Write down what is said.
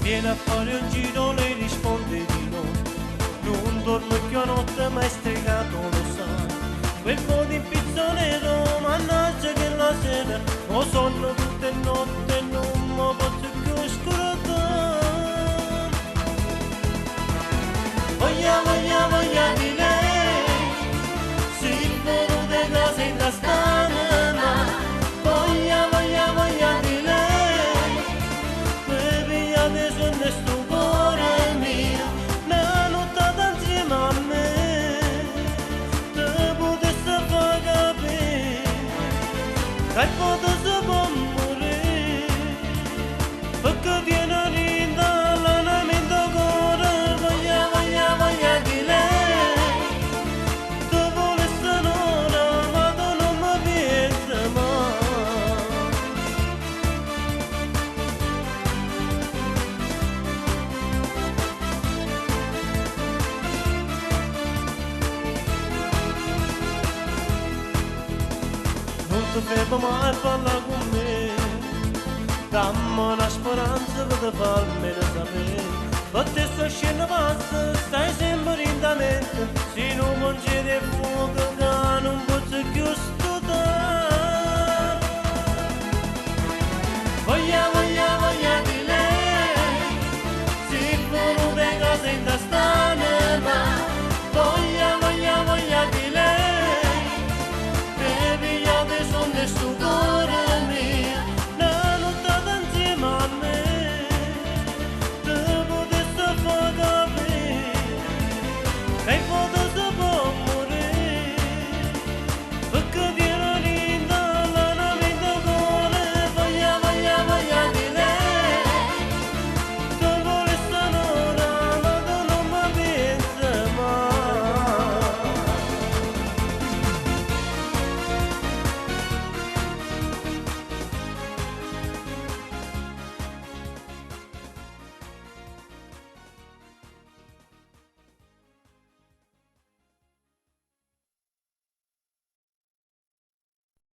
Viene a fare un giro, lei risponde di no. Non dormo più a notte, ma è stregato, lo sa. Quel po' di pizzo nero, mannaggia che la sera ho sonno tutte notte, non mi posso più scordare. Voglia di lei, se il volo de casa in castana. Voglia di lei, per via de sonne sto cuore mio, una notte insieme a me, te potesse far capire, che potesse può morire, perché viene rinda l'animento cuore. Voglia di lei, te volesse un'ora, ma tu non mi piace mai. Non ti fermo mai a parlare con me, dammi una speranza per te farmene sapere. Per te sto scendo pazzo, stai sempre in da mente, se non mangi di fuoco che non posso più stare.